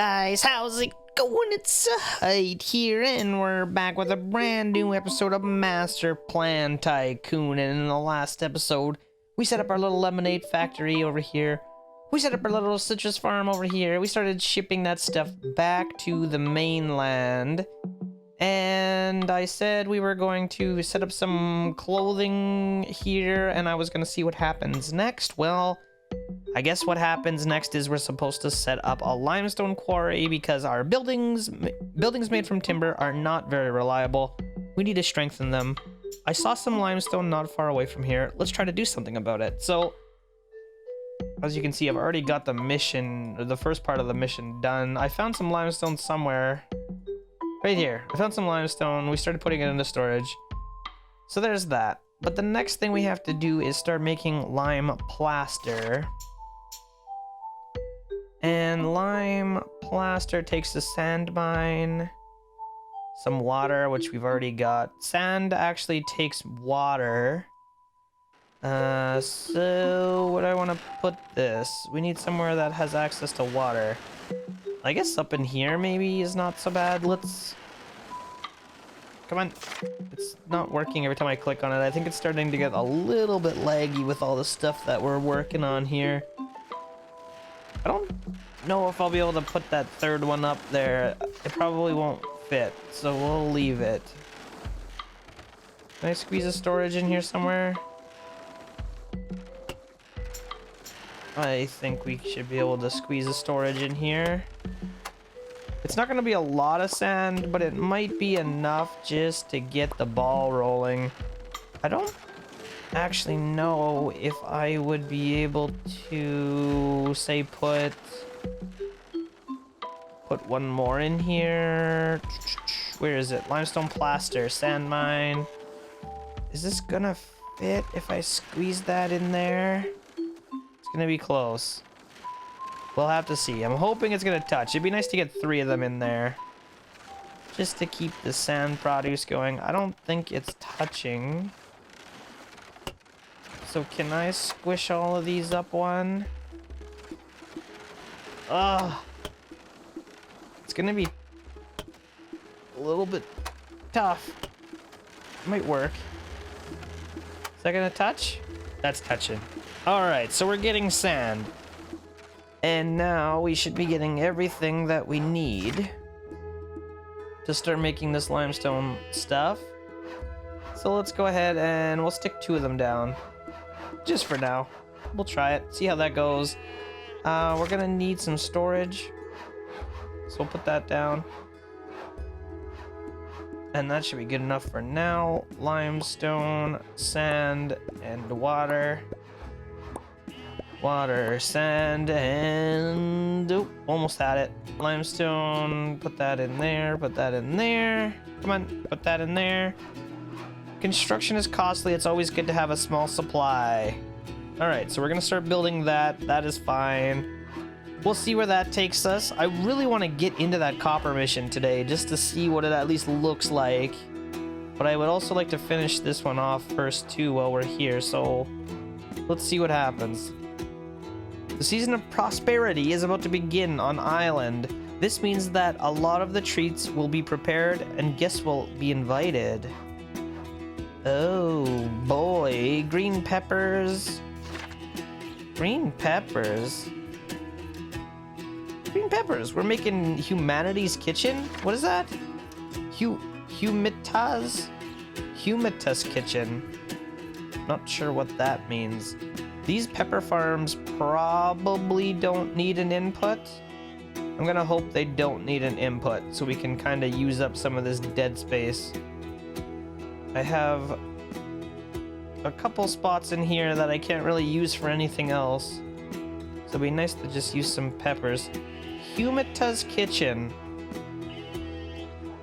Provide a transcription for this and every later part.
guys, how's it going? It's Zahait here, and we're back with a brand new episode of Masterplan Tycoon. And in the last episode, we set up our little lemonade factory over here. We set up our little citrus farm over here. We started shipping that stuff back to the mainland. And I said we were going to set up some clothing here, and I was going to see what happens next. Well, I guess what happens next is we're supposed to set up a limestone quarry because our buildings made from timber are not very reliable. We need to strengthen them. I saw some limestone not far away from here. Let's try to do something about it. So, as you can see, I've already got the mission, or the first part of the mission done. I found some limestone somewhere. Right here. I found some limestone. We started putting it into storage. So there's that. But the next thing we have to do is start making lime plaster. And lime plaster takes the sand mine, some water, which we've already got. Sand actually takes water. So where do I want to put this? We need somewhere that has access to water. I guess up in here maybe is not so bad. Let's... Come on. It's not working every time I click on it. I think it's starting to get a little bit laggy with all the stuff that we're working on here. I don't know if I'll be able to put that third one up there. It probably won't fit, so we'll leave it. Can I squeeze a storage in here somewhere? I think we should be able to squeeze a storage in here. It's not going to be a lot of sand, but it might be enough just to get the ball rolling. I don't actually know if I would be able to, say, put one more in here. Where is it? Limestone plaster, sand mine. Is this gonna fit if I squeeze that in there? It's gonna be close. We'll have to see. I'm hoping it's gonna touch. It'd be nice to get 3 of them in there, just to keep the sand produce going. I don't think it's touching. So can I squish all of these up one? Ugh. It's gonna be a little bit tough. Might work. Is that gonna touch? That's touching. Alright, so we're getting sand. And now we should be getting everything that we need to start making this limestone stuff. So let's go ahead and we'll stick 2 of them down. Just for now. We'll try it, see how that goes. We're gonna need some storage. So we'll put that down. And that should be good enough for now. Limestone, sand, and water. Water, sand, and... Oh, almost had it. Limestone, put that in there, put that in there. Come on, put that in there. Construction is costly. It's always good to have a small supply. Alright, so we're gonna start building that. That is fine. We'll see where that takes us. I really want to get into that copper mission today, just to see what it at least looks like. But I would also like to finish this one off first, too, while we're here. So, let's see what happens. The season of prosperity is about to begin on island. This means that a lot of the treats will be prepared and guests will be invited. Oh boy, green peppers. Green peppers. Green peppers. We're making humanity's kitchen. What is that? Humitas kitchen. Not sure what that means. These pepper farms probably don't need an input. I'm gonna hope they don't need an input so we can kind of use up some of this dead space. I have a couple spots in here that I can't really use for anything else. So it'd be nice to just use some peppers. Humita's kitchen.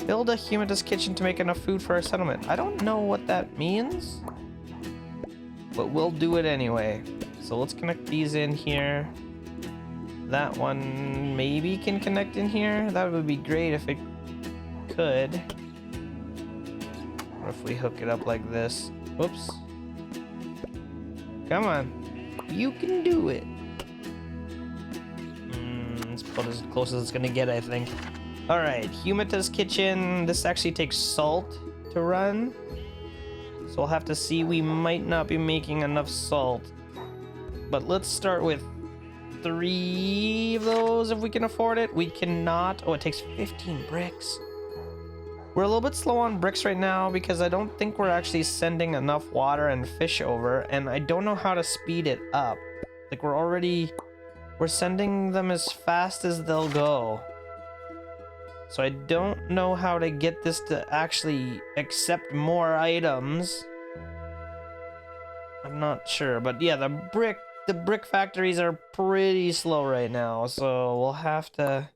Build a Humita's kitchen to make enough food for our settlement. I don't know what that means, but we'll do it anyway. So let's connect these in here. That one maybe can connect in here. That would be great if it could. Or if we hook it up like this. Whoops. Come on. You can do it. It's about as close as it's gonna get, I think. Alright, Humita's Kitchen. This actually takes salt to run. So we'll have to see. We might not be making enough salt. But let's start with 3 of those if we can afford it. We cannot. Oh, it takes 15 bricks. We're a little bit slow on bricks right now because I don't think we're actually sending enough water and fish over, and I don't know how to speed it up. Like, we're sending them as fast as they'll go. So I don't know how to get this to actually accept more items. I'm not sure, but yeah, the brick factories are pretty slow right now, so we'll have to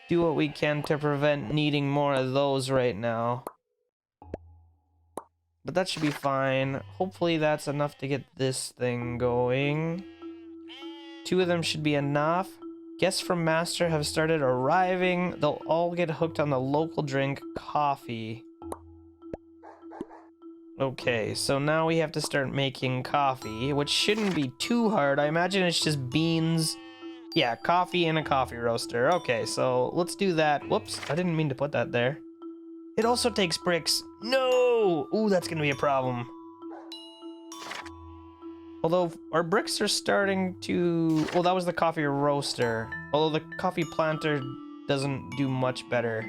do what we can to prevent needing more of those right now. But that should be fine. Hopefully that's enough to get this thing going. 2 of them should be enough. Guests from Master have started arriving. They'll all get hooked on the local drink, coffee. Okay, so now we have to start making coffee, which shouldn't be too hard. I imagine it's just beans. Yeah, coffee and a coffee roaster. Okay, so let's do that. Whoops, I didn't mean to put that there. It also takes bricks. No! Ooh, that's gonna be a problem. Although, our bricks are starting to... Well, that was the coffee roaster. Although the coffee planter doesn't do much better.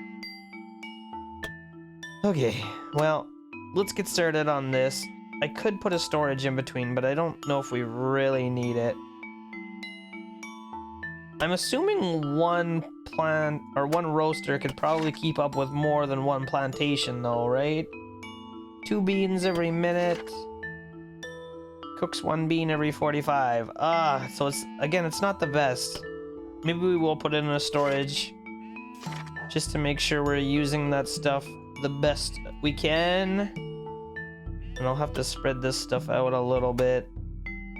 Okay, well, let's get started on this. I could put a storage in between, but I don't know if we really need it. I'm assuming one roaster could probably keep up with more than one plantation though, right? 2 beans every minute. Cooks 1 bean every 45. So it's not the best. Maybe we will put it in a storage just to make sure we're using that stuff the best we can. And I'll have to spread this stuff out a little bit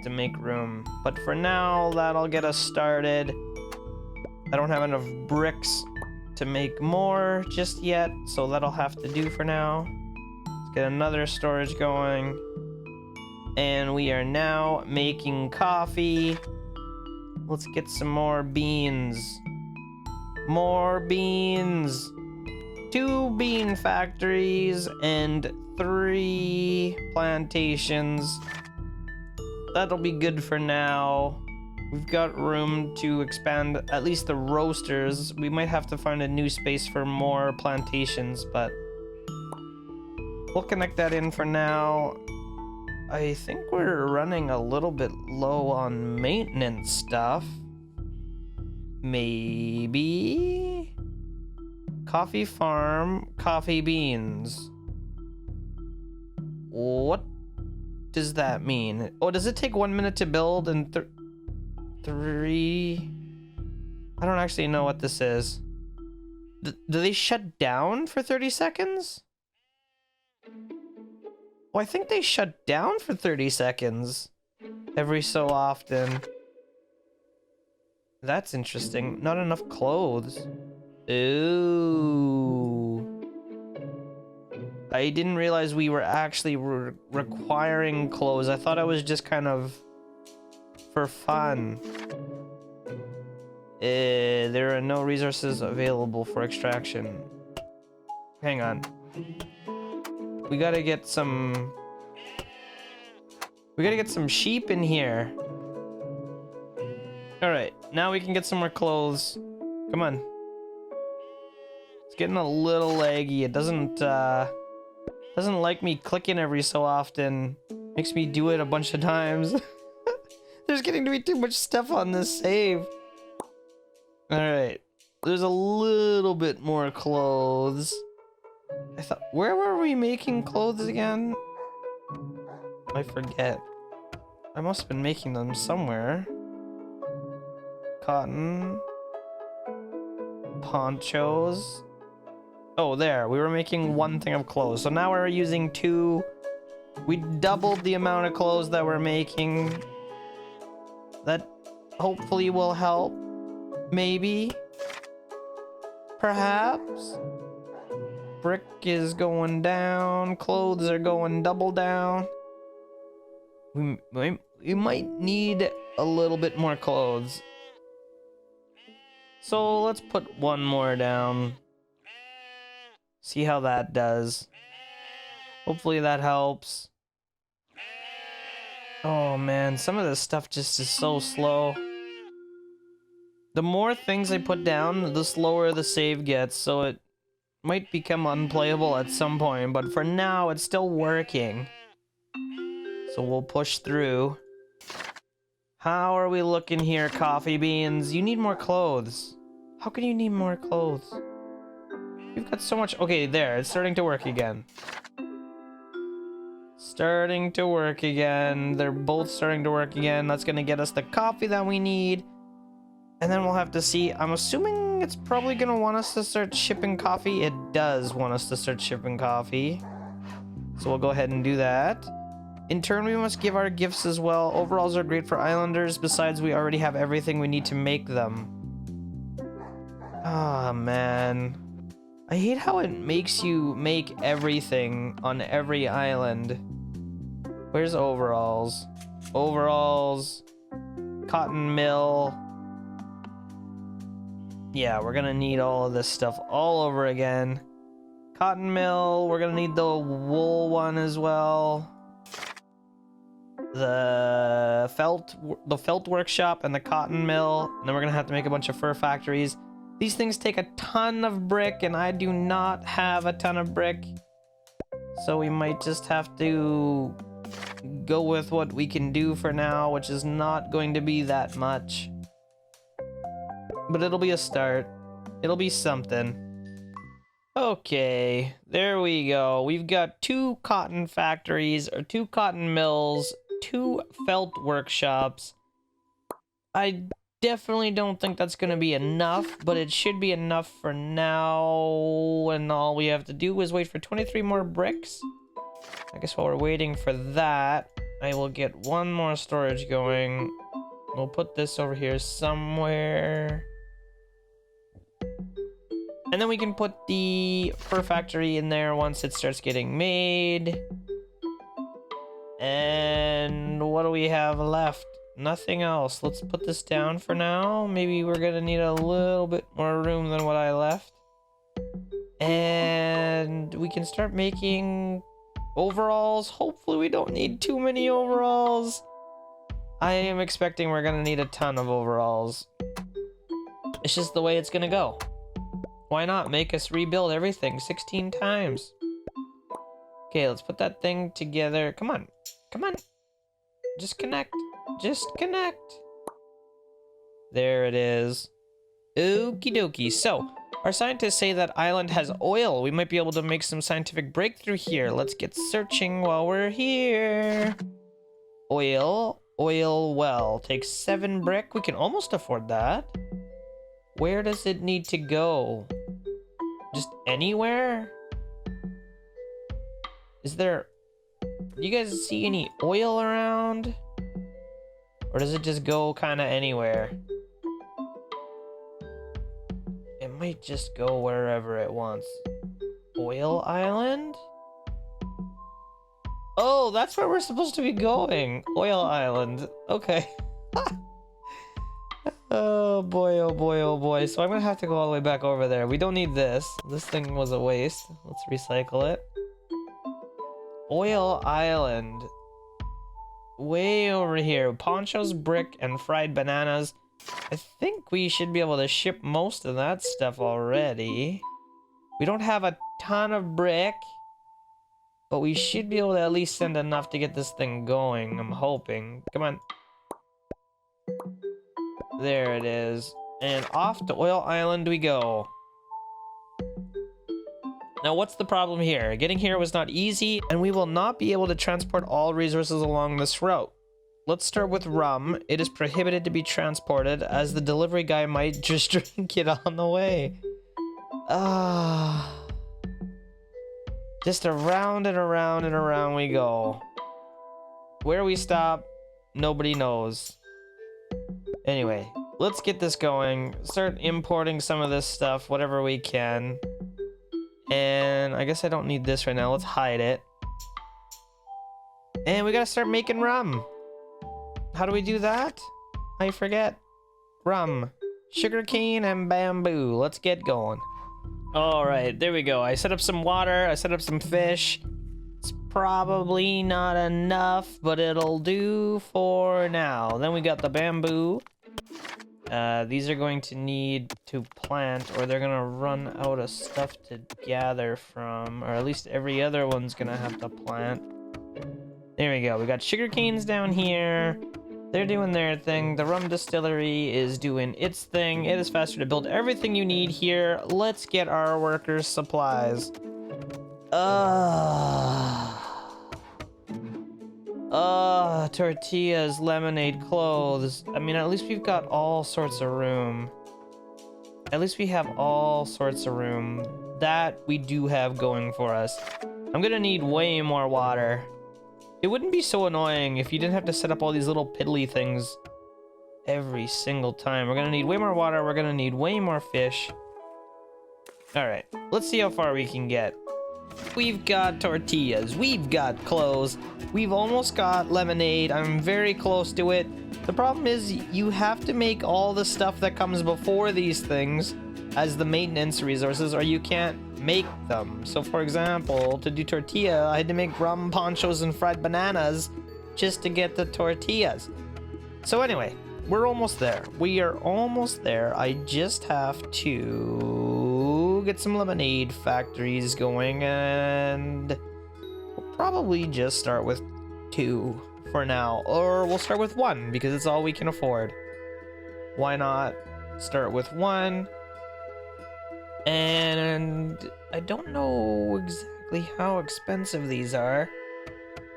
to make room. But for now, that'll get us started. I don't have enough bricks to make more just yet, so that'll have to do for now. Let's get another storage going. And we are now making coffee. Let's get some more beans. More beans. 2 bean factories and 3 plantations. That'll be good for now. We've got room to expand at least the roasters. We might have to find a new space for more plantations, but we'll connect that in for now. I think we're running a little bit low on maintenance stuff. Maybe? Coffee farm, coffee beans. What does that mean? Oh, does it take 1 minute to build and 3? I don't actually know what this is. Do they shut down for 30 seconds? Oh, I think they shut down for 30 seconds every so often. That's interesting. Not enough clothes. Ooh. I didn't realize we were actually requiring clothes. I thought it was just kind of for fun. There are no resources available for extraction. Hang on. We gotta get some sheep in here. Alright, now we can get some more clothes. Come on. It's getting a little laggy. It doesn't like me clicking every so often. Makes me do it a bunch of times. There's getting to be too much stuff on this save. Alright. There's a little bit more clothes. I thought, where were we making clothes again? I forget. I must have been making them somewhere. Cotton. Ponchos. Oh, there. We were making 1 thing of clothes. So now we're using 2. We doubled the amount of clothes that we're making. That hopefully will help. Maybe. Perhaps. Brick is going down. Clothes are going double down. We might need a little bit more clothes. So let's put one more down. See how that does. Hopefully that helps. Oh man, some of this stuff just is so slow. The more things I put down, the slower the save gets, so it might become unplayable at some point, but for now it's still working. So we'll push through. How are we looking here, Coffee Beans? You need more clothes. How can you need more clothes? You've got so much. Okay, there, it's starting to work again. Starting to work again. They're both starting to work again. That's gonna get us the coffee that we need. And then we'll have to see. I'm assuming it's probably gonna want us to start shipping coffee. It does want us to start shipping coffee. So we'll go ahead and do that. In turn, we must give our gifts as well. Overalls are great for islanders. Besides, we already have everything we need to make them. Ah, man. I hate how it makes you make everything on every island. Where's overalls? Overalls. Cotton mill. Yeah, we're gonna need all of this stuff all over again. Cotton mill. We're gonna need the wool one as well. The felt workshop and the cotton mill. And then we're gonna have to make a bunch of fur factories. These things take a ton of brick, and I do not have a ton of brick. So we might just have to go with what we can do for now, which is not going to be that much. But it'll be a start. It'll be something. Okay, there we go. We've got 2 cotton factories, or 2 cotton mills, 2 felt workshops. I definitely don't think that's gonna be enough, but it should be enough for now, and all we have to do is wait for 23 more bricks. I guess while we're waiting for that, I will get one more storage going. We'll put this over here somewhere. And then we can put the fur factory in there once it starts getting made. And what do we have left? Nothing else. Let's put this down for now. Maybe we're gonna need a little bit more room than what I left. And we can start making overalls. Hopefully we don't need too many overalls. I am expecting we're gonna need a ton of overalls. It's just the way it's gonna go. Why not make us rebuild everything 16 times? Okay, let's put that thing together. Come on. Come on. Just connect. Just connect. There it is. Okie dokie. So, our scientists say that island has oil. We might be able to make some scientific breakthrough here. Let's get searching while we're here. Oil. Oil well. Takes 7 brick. We can almost afford that. Where does it need to go? Just anywhere? Is there... Do you guys see any oil around? Or does it just go kind of anywhere? It might just go wherever it wants. Oil Island? Oh, that's where we're supposed to be going. Oil Island. Okay. Oh boy, oh boy, oh boy. So I'm gonna have to go all the way back over there. We don't need this. This thing was a waste. Let's recycle it. Oil Island. Way over here. Ponchos, brick, and fried bananas. I think we should be able to ship most of that stuff already. We don't have a ton of brick, but we should be able to at least send enough to get this thing going. I'm hoping. Come on. There it is. And off to Oil Island we go. Now, what's the problem here? Getting here was not easy, and we will not be able to transport all resources along this route. Let's start with rum. It is prohibited to be transported, as the delivery guy might just drink it on the way. Just around and around and around we go. Where we stop, nobody knows. Anyway, let's get this going. Start importing some of this stuff, whatever we can. And I guess I don't need this right now. Let's hide it. And we gotta start making rum. How do we do that? I forget. Rum. Sugarcane and bamboo. Let's get going. All right, there we go. I set up some water. I set up some fish. It's probably not enough, but it'll do for now. Then we got the bamboo. These are going to need to plant, or they're gonna run out of stuff to gather from, or at least every other one's gonna have to plant. There we go. We got sugar canes down here. They're doing their thing. The rum distillery is doing its thing. It is faster to build everything you need here. Let's get our workers' supplies. Tortillas, lemonade, clothes. I mean, at least we've got all sorts of room. At least we have all sorts of room. That we do have going for us. I'm gonna need way more water. It wouldn't be so annoying if you didn't have to set up all these little piddly things every single time. We're gonna need way more water. We're gonna need way more fish. All right, let's see how far we can get. We've got tortillas, we've got clothes, we've almost got lemonade. I'm very close to it. The problem is you have to make all the stuff that comes before these things as the maintenance resources, or you can't make them. So for example, to do tortilla, I had to make rum ponchos and fried bananas just to get the tortillas. So anyway, we're almost there. We are almost there. I just have to get some lemonade factories going, and we'll probably just start with 2 for now, or we'll start with 1 because it's all we can afford. Why not start with 1? And I don't know exactly how expensive these are.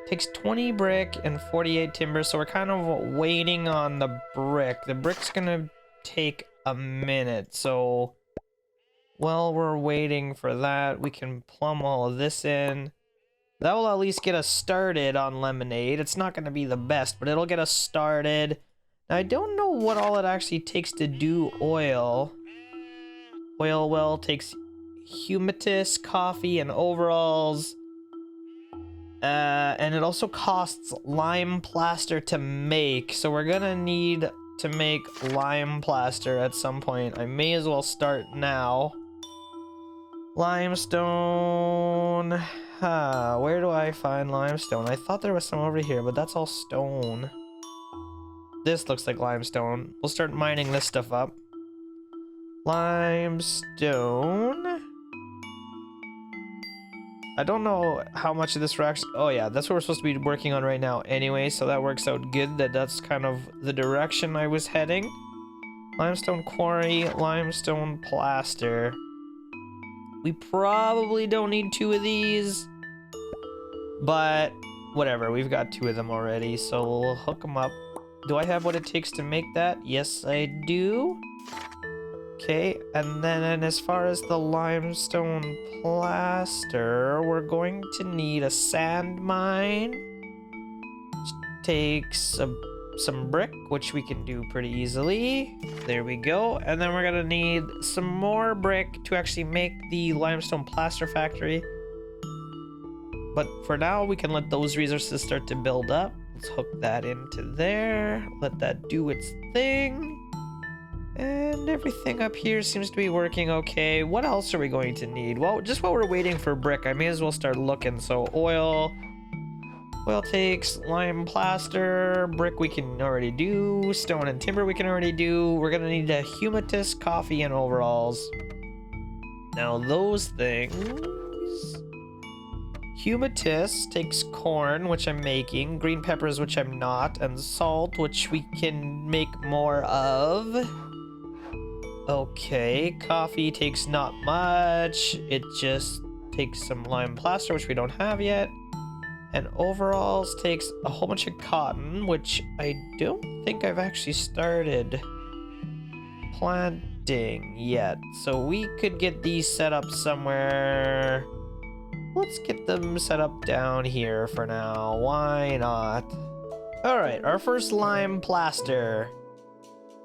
Takes 20 brick and 48 timber, so we're kind of waiting on the brick. The brick's gonna take a minute, so while we're waiting for that, we can plumb all of this in. That will at least get us started on lemonade. It's not gonna be the best, but it'll get us started. Now, I don't know what all it actually takes to do oil. Oil well takes humitus, coffee, and overalls. And it also costs lime plaster to make, so we're gonna need to make lime plaster at some point. I may as well start now. Limestone. Where do I find limestone? I thought there was some over here, but that's all stone. This looks like limestone. We'll start mining this stuff up. Limestone. I don't know how much of this we're actually... Oh yeah, that's what we're supposed to be working on right now anyway, so that works out good. That's kind of the direction I was heading. Limestone quarry, limestone plaster. We probably don't need 2 of these, but whatever, we've got 2 of them already, so we'll hook them up. Do I have what it takes to make that? Yes, I do. Okay, and then as far as the limestone plaster, we're going to need a sand mine. Which takes some brick, which we can do pretty easily. There we go. And then we're gonna need some more brick to actually make the limestone plaster factory. But for now, we can let those resources start to build up. Let's hook that into there. Let that do its thing. And everything up here seems to be working okay. What else are we going to need? Well, just while we're waiting for brick, I may as well start looking. So oil takes lime plaster, brick we can already do, stone and timber we can already do. We're gonna need a humitus, coffee, and overalls. Now those things... Humitus takes corn, which I'm making, green peppers, which I'm not, and salt, which we can make more of. Okay, coffee takes not much. It just takes some lime plaster, which we don't have yet. And overalls takes a whole bunch of cotton, which I don't think I've actually started planting yet. So we could get these set up somewhere. Let's get them set up down here for now. Why not? All right, our first lime plaster.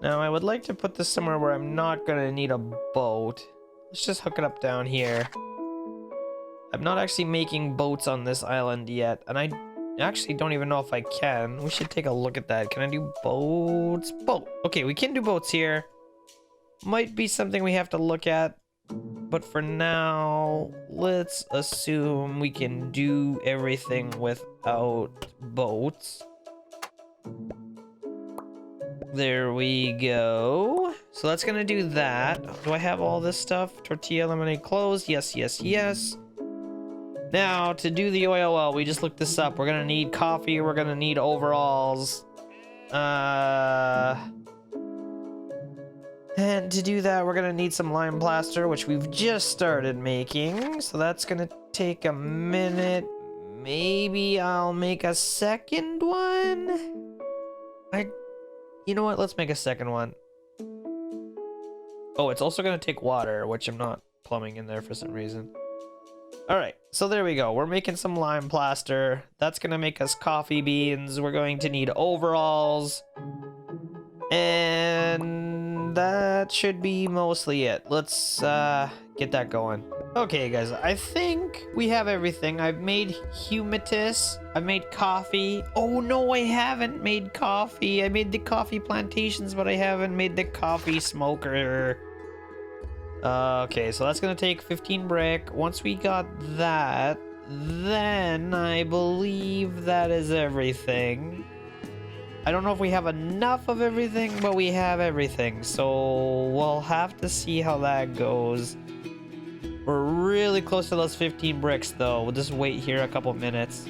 Now, I would like to put this somewhere where I'm not gonna need a boat. Let's just hook it up down here. I'm not actually making boats on this island yet, and I actually don't even know if I can. We should take a look at that. Can I do boats? Boat. Okay, we can do boats here. Might be something we have to look at. But for now, let's assume we can do everything without boats. There we go. So that's gonna do that. Do I have all this stuff? Tortilla, lemonade, clothes. Yes, yes, yes. Now, to do the oil well, we just looked this up. We're gonna need coffee. We're gonna need overalls. And to do that, we're gonna need some lime plaster, which we've just started making. So that's gonna take a minute. Maybe I'll make a second one. You know what? Let's make a second one. Oh, it's also gonna take water, which I'm not plumbing in there for some reason. All right, so there we go. We're making some lime plaster. That's gonna make us coffee beans. We're going to need overalls. And that should be mostly it. Let's get that going. Okay, guys, I think we have everything. I've made humitus. I've made coffee. Oh, no, I haven't made coffee. I made the coffee plantations, but I haven't made the coffee smoker. Okay, so that's gonna take 15 brick. Once we got that, then I believe that is everything. I don't know if we have enough of everything, but we have everything. So we'll have to see how that goes. We're really close to those 15 bricks, though. We'll just wait here a couple minutes.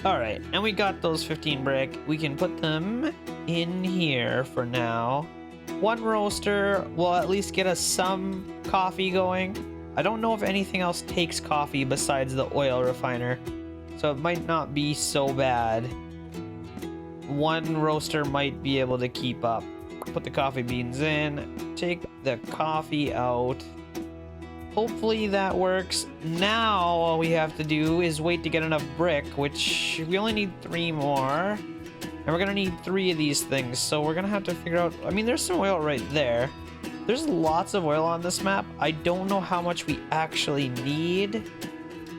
All right, and we got those 15 brick. We can put them in here for now. One roaster will at least get us some coffee going. I don't know if anything else takes coffee besides the oil refiner, so it might not be so bad. One roaster might be able to keep up. Put the coffee beans in, take the coffee out. Hopefully that works. Now all we have to do is wait to get enough brick, which we only need 3 more. And we're gonna need 3 of these things, so we're gonna have to figure out... I mean, there's some oil right there. There's lots of oil on this map. I don't know how much we actually need.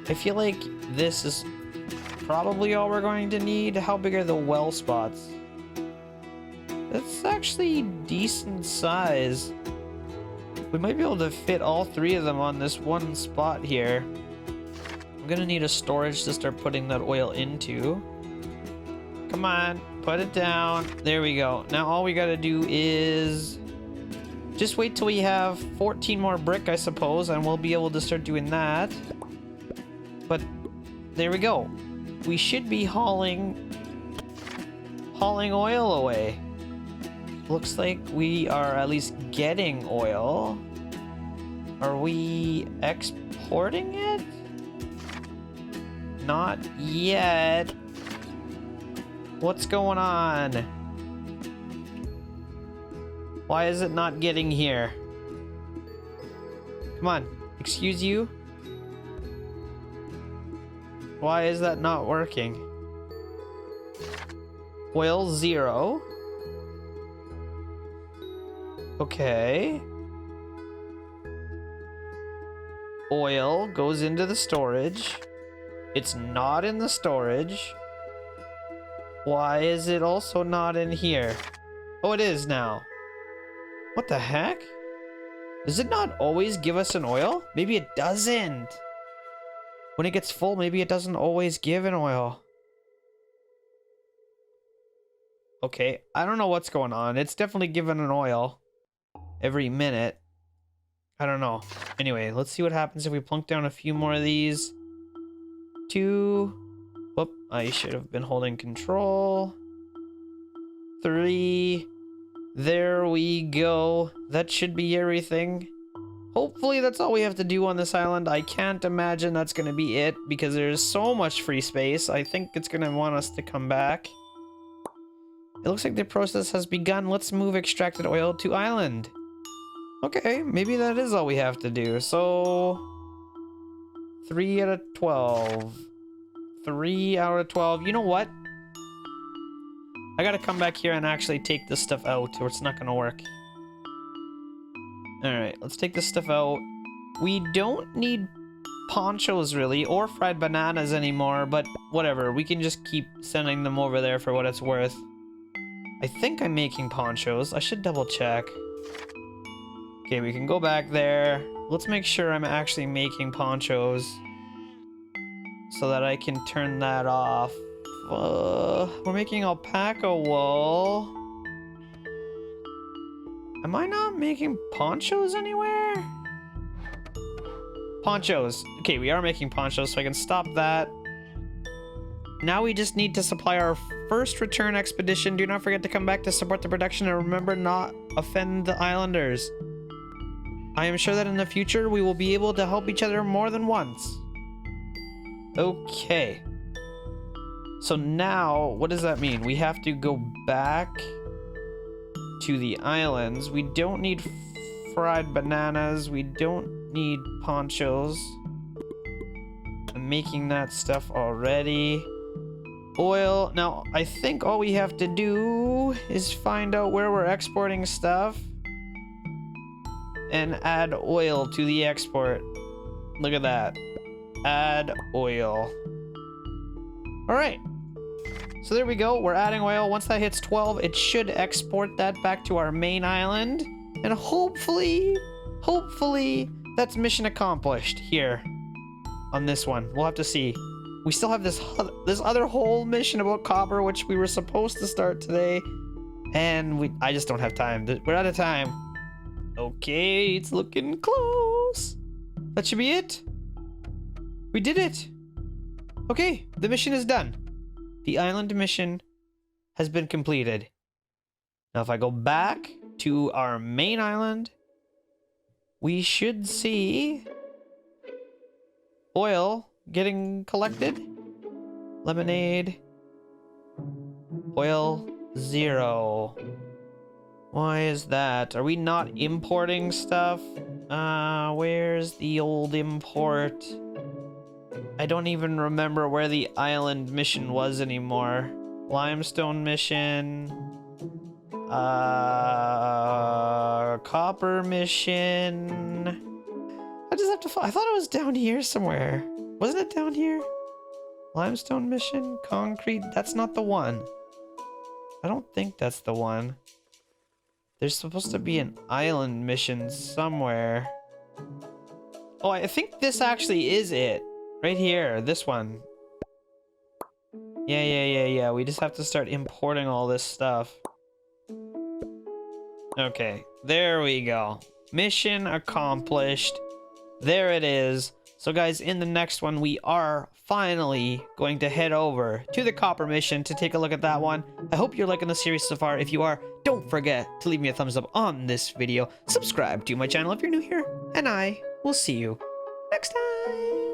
I feel like this is probably all we're going to need. How big are the well spots? That's actually decent size. We might be able to fit all 3 of them on this one spot here. I'm gonna need a storage to start putting that oil into. Come on, put it down. There we go. Now all we gotta do is just wait till we have 14 more brick, I suppose, and we'll be able to start doing that. But there we go. We should be hauling oil away. Looks like we are at least getting oil. Are we exporting it? Not yet. What's going on? Why is it not getting here? Come on, excuse you? Why is that not working? Oil 0. Okay. Oil goes into the storage. It's not in the storage. Why is it also not in here? Oh, it is now. What the heck? Does it not always give us an oil? Maybe it doesn't. When it gets full, maybe it doesn't always give an oil. Okay, I don't know what's going on. It's definitely giving an oil every minute. I don't know. Anyway, let's see what happens if we plunk down a few more of these. 2. Whoop, I should have been holding control. 3. There we go. That should be everything. Hopefully that's all we have to do on this island. I can't imagine that's going to be it because there's so much free space. I think it's going to want us to come back. It looks like the process has begun. Let's move extracted oil to island. Okay, maybe that is all we have to do. So 3 out of 12. 3 out of 12. You know what? I gotta come back here and actually take this stuff out or it's not gonna work. Alright, let's take this stuff out. We don't need ponchos really, or fried bananas anymore, but whatever. We can just keep sending them over there for what it's worth. I think I'm making ponchos. I should double check. Okay, we can go back there. Let's make sure I'm actually making ponchos so that I can turn that off. We're making alpaca wool. Am I not making ponchos anywhere? Ponchos. Okay, we are making ponchos, so I can stop that. Now we just need to supply our first return expedition. Do not forget to come back to support the production and remember not offend the islanders. I am sure that in the future we will be able to help each other more than once. Okay. So now, what does that mean? We have to go back to the islands. We don't need fried bananas. We don't need ponchos. I'm making that stuff already. Oil. Now, I think all we have to do is find out where we're exporting stuff and add oil to the export. Look at that. Add oil. All right. So there we go. We're adding oil. Once that hits 12, it should export that back to our main island. And hopefully, that's mission accomplished here on this one. We'll have to see. We still have this other whole mission about copper, which we were supposed to start today. And I just don't have time. We're out of time. Okay, it's looking close. That should be it. We did it. Okay, the mission is done. The island mission has been completed. Now if I go back to our main island, we should see oil getting collected. Lemonade. Oil 0. Why is that? Are we not importing stuff? Where's the old import? I don't even remember where the island mission was anymore. Limestone mission. Copper mission. I just have to I thought it was down here somewhere. Wasn't it down here? Limestone mission? Concrete? That's not the one. I don't think that's the one. There's supposed to be an island mission somewhere. Oh, I think this actually is it. Right here, this one. Yeah. We just have to start importing all this stuff. Okay, there we go. Mission accomplished. There it is. So guys, in the next one, we are finally going to head over to the copper mission to take a look at that one. I hope you're liking the series so far. If you are, don't forget to leave me a thumbs up on this video. Subscribe to my channel if you're new here, and I will see you next time.